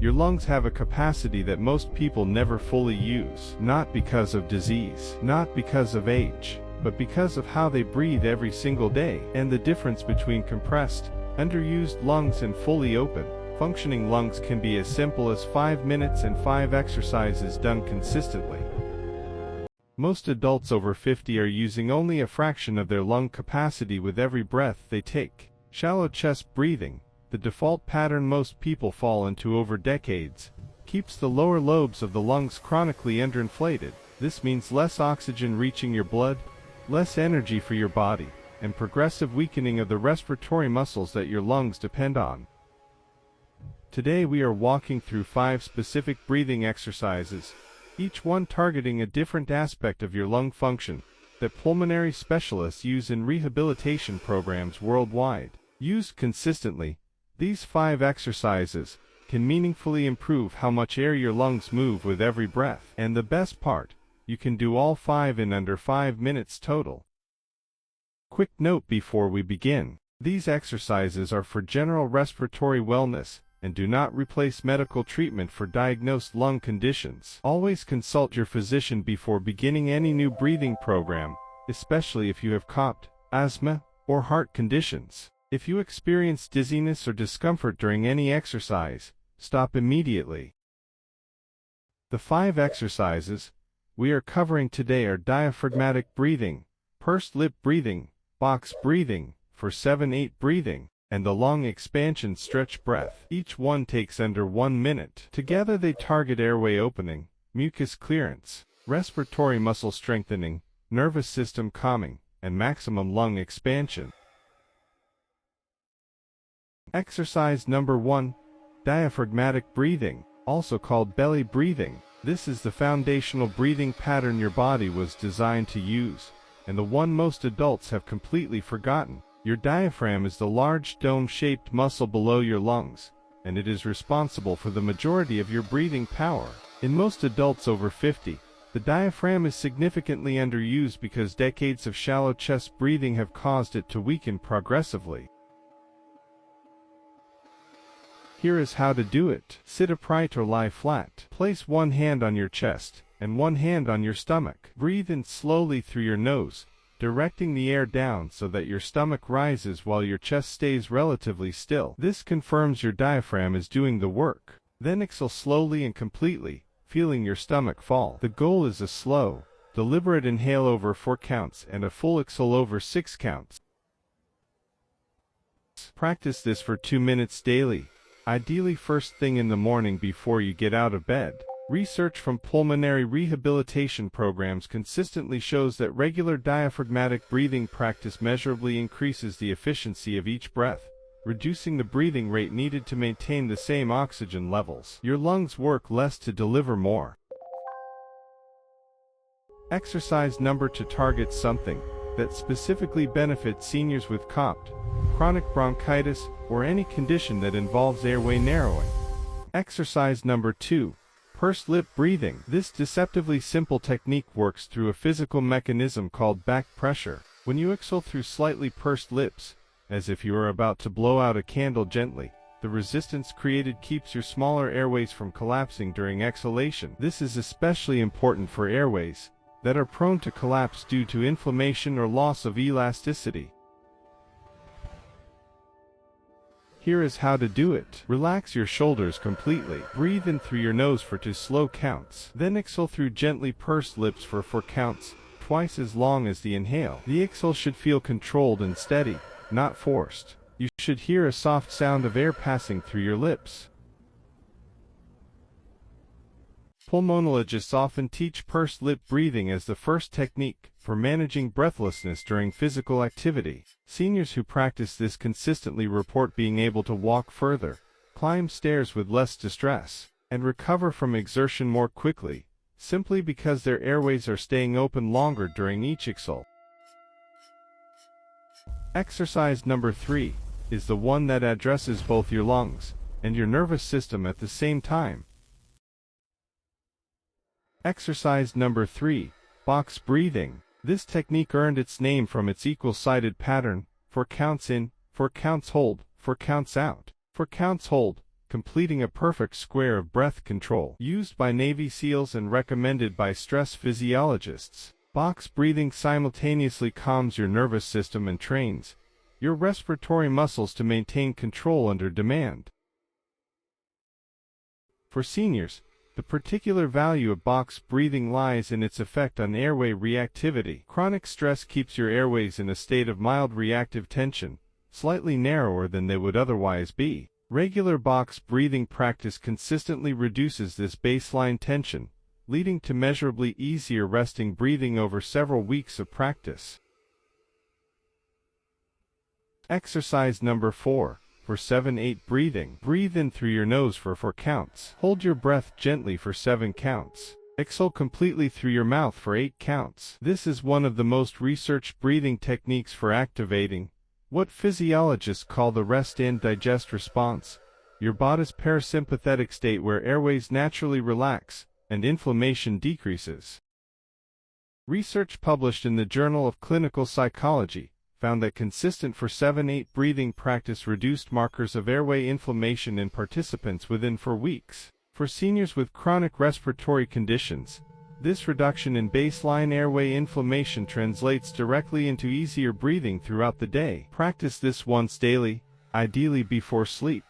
Your lungs have a capacity that most people never fully use, not because of disease, not because of age, but because of how they breathe every single day, and the difference between compressed, underused lungs and fully open, functioning lungs can be as simple as 5 minutes and 5 exercises done consistently. Most adults over 50 are using only a fraction of their lung capacity with every breath they take. Shallow chest breathing, the default pattern most people fall into over decades, keeps the lower lobes of the lungs chronically underinflated. This means less oxygen reaching your blood, less energy for your body, and progressive weakening of the respiratory muscles that your lungs depend on. Today we are walking through 5 specific breathing exercises, each one targeting a different aspect of your lung function, that pulmonary specialists use in rehabilitation programs worldwide. Used consistently, these 5 exercises can meaningfully improve how much air your lungs move with every breath. And the best part, you can do all 5 in under 5 minutes total. Quick note before we begin, these exercises are for general respiratory wellness and do not replace medical treatment for diagnosed lung conditions. Always consult your physician before beginning any new breathing program, especially if you have cough, asthma, or heart conditions. If you experience dizziness or discomfort during any exercise, stop immediately. The 5 exercises we are covering today are diaphragmatic breathing, pursed lip breathing, box breathing, for 7-8 breathing, and the lung expansion stretch breath. Each one takes under 1 minute. Together they target airway opening, mucus clearance, respiratory muscle strengthening, nervous system calming, and maximum lung expansion. Exercise number 1. Diaphragmatic breathing, also called belly breathing. This is the foundational breathing pattern your body was designed to use, and the one most adults have completely forgotten. Your diaphragm is the large dome-shaped muscle below your lungs, and it is responsible for the majority of your breathing power. In most adults over 50, the diaphragm is significantly underused because decades of shallow chest breathing have caused it to weaken progressively. Here is how to do it. Sit upright or lie flat. Place one hand on your chest and one hand on your stomach. Breathe in slowly through your nose, directing the air down so that your stomach rises while your chest stays relatively still. This confirms your diaphragm is doing the work. Then exhale slowly and completely, feeling your stomach fall. The goal is a slow, deliberate inhale over 4 counts and a full exhale over 6 counts. Practice this for 2 minutes daily, ideally first thing in the morning before you get out of bed. Research from pulmonary rehabilitation programs consistently shows that regular diaphragmatic breathing practice measurably increases the efficiency of each breath, reducing the breathing rate needed to maintain the same oxygen levels. Your lungs work less to deliver more. Exercise number 2 targets something that specifically benefits seniors with cough, chronic bronchitis, or any condition that involves airway narrowing. Exercise number 2. Pursed lip breathing. This deceptively simple technique works through a physical mechanism called back pressure. When you exhale through slightly pursed lips, as if you are about to blow out a candle gently, the resistance created keeps your smaller airways from collapsing during exhalation. This is especially important for airways that are prone to collapse due to inflammation or loss of elasticity. Here is how to do it. Relax your shoulders completely. Breathe in through your nose for 2 slow counts. Then exhale through gently pursed lips for 4 counts, twice as long as the inhale. The exhale should feel controlled and steady, not forced. You should hear a soft sound of air passing through your lips. Pulmonologists often teach pursed lip breathing as the first technique for managing breathlessness during physical activity. Seniors who practice this consistently report being able to walk further, climb stairs with less distress, and recover from exertion more quickly, simply because their airways are staying open longer during each exhale. Exercise number 3 is the one that addresses both your lungs and your nervous system at the same time. Exercise number 3, box breathing. This technique earned its name from its equal-sided pattern, 4 counts in, 4 counts hold, 4 counts out. 4 counts hold completing a perfect square of breath control used by Navy SEALs and recommended by stress physiologists. Box breathing simultaneously calms your nervous system and trains your respiratory muscles to maintain control under demand. For seniors, the particular value of box breathing lies in its effect on airway reactivity. Chronic stress keeps your airways in a state of mild reactive tension, slightly narrower than they would otherwise be. Regular box breathing practice consistently reduces this baseline tension, leading to measurably easier resting breathing over several weeks of practice. Exercise number 4. For 7-8 breathing. Breathe in through your nose for 4 counts. Hold your breath gently for 7 counts. Exhale completely through your mouth for 8 counts. This is one of the most researched breathing techniques for activating what physiologists call the rest and digest response, your body's parasympathetic state where airways naturally relax and inflammation decreases. Research published in the Journal of Clinical Psychology found that consistent for 7-8 breathing practice reduced markers of airway inflammation in participants within 4 weeks. For seniors with chronic respiratory conditions, this reduction in baseline airway inflammation translates directly into easier breathing throughout the day. Practice this once daily, ideally before sleep.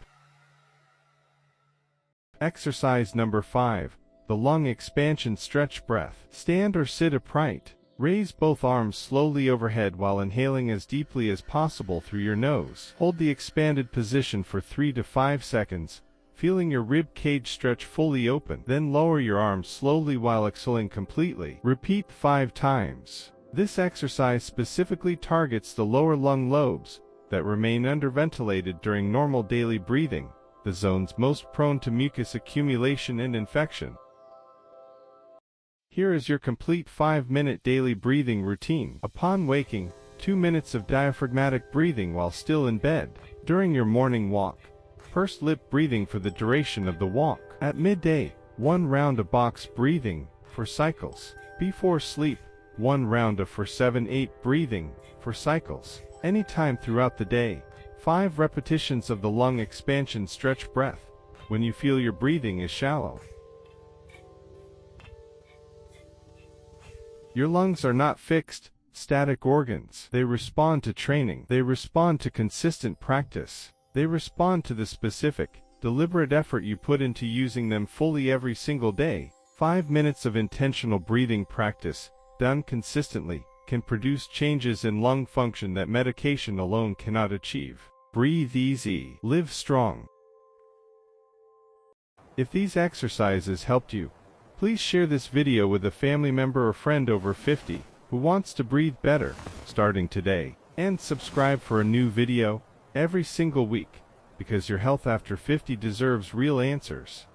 Exercise number 5. The lung expansion stretch breath. Stand or sit upright. Raise both arms slowly overhead while inhaling as deeply as possible through your nose. Hold the expanded position for 3 to 5 seconds, feeling your rib cage stretch fully open. Then lower your arms slowly while exhaling completely. Repeat 5 times. This exercise specifically targets the lower lung lobes that remain underventilated during normal daily breathing, the zones most prone to mucus accumulation and infection. Here is your complete 5-minute daily breathing routine. Upon waking, 2 minutes of diaphragmatic breathing while still in bed. During your morning walk, pursed lip breathing for the duration of the walk. At midday, 1 round of box breathing, for cycles. Before sleep, 1 round of for 7-8 breathing, for cycles. Anytime throughout the day, 5 repetitions of the lung expansion stretch breath, when you feel your breathing is shallow. Your lungs are not fixed, static organs. They respond to training. They respond to consistent practice. They respond to the specific, deliberate effort you put into using them fully every single day. 5 minutes of intentional breathing practice, done consistently, can produce changes in lung function that medication alone cannot achieve. Breathe easy. Live strong. If these exercises helped you, please share this video with a family member or friend over 50 who wants to breathe better, starting today. And subscribe for a new video every single week, because your health after 50 deserves real answers.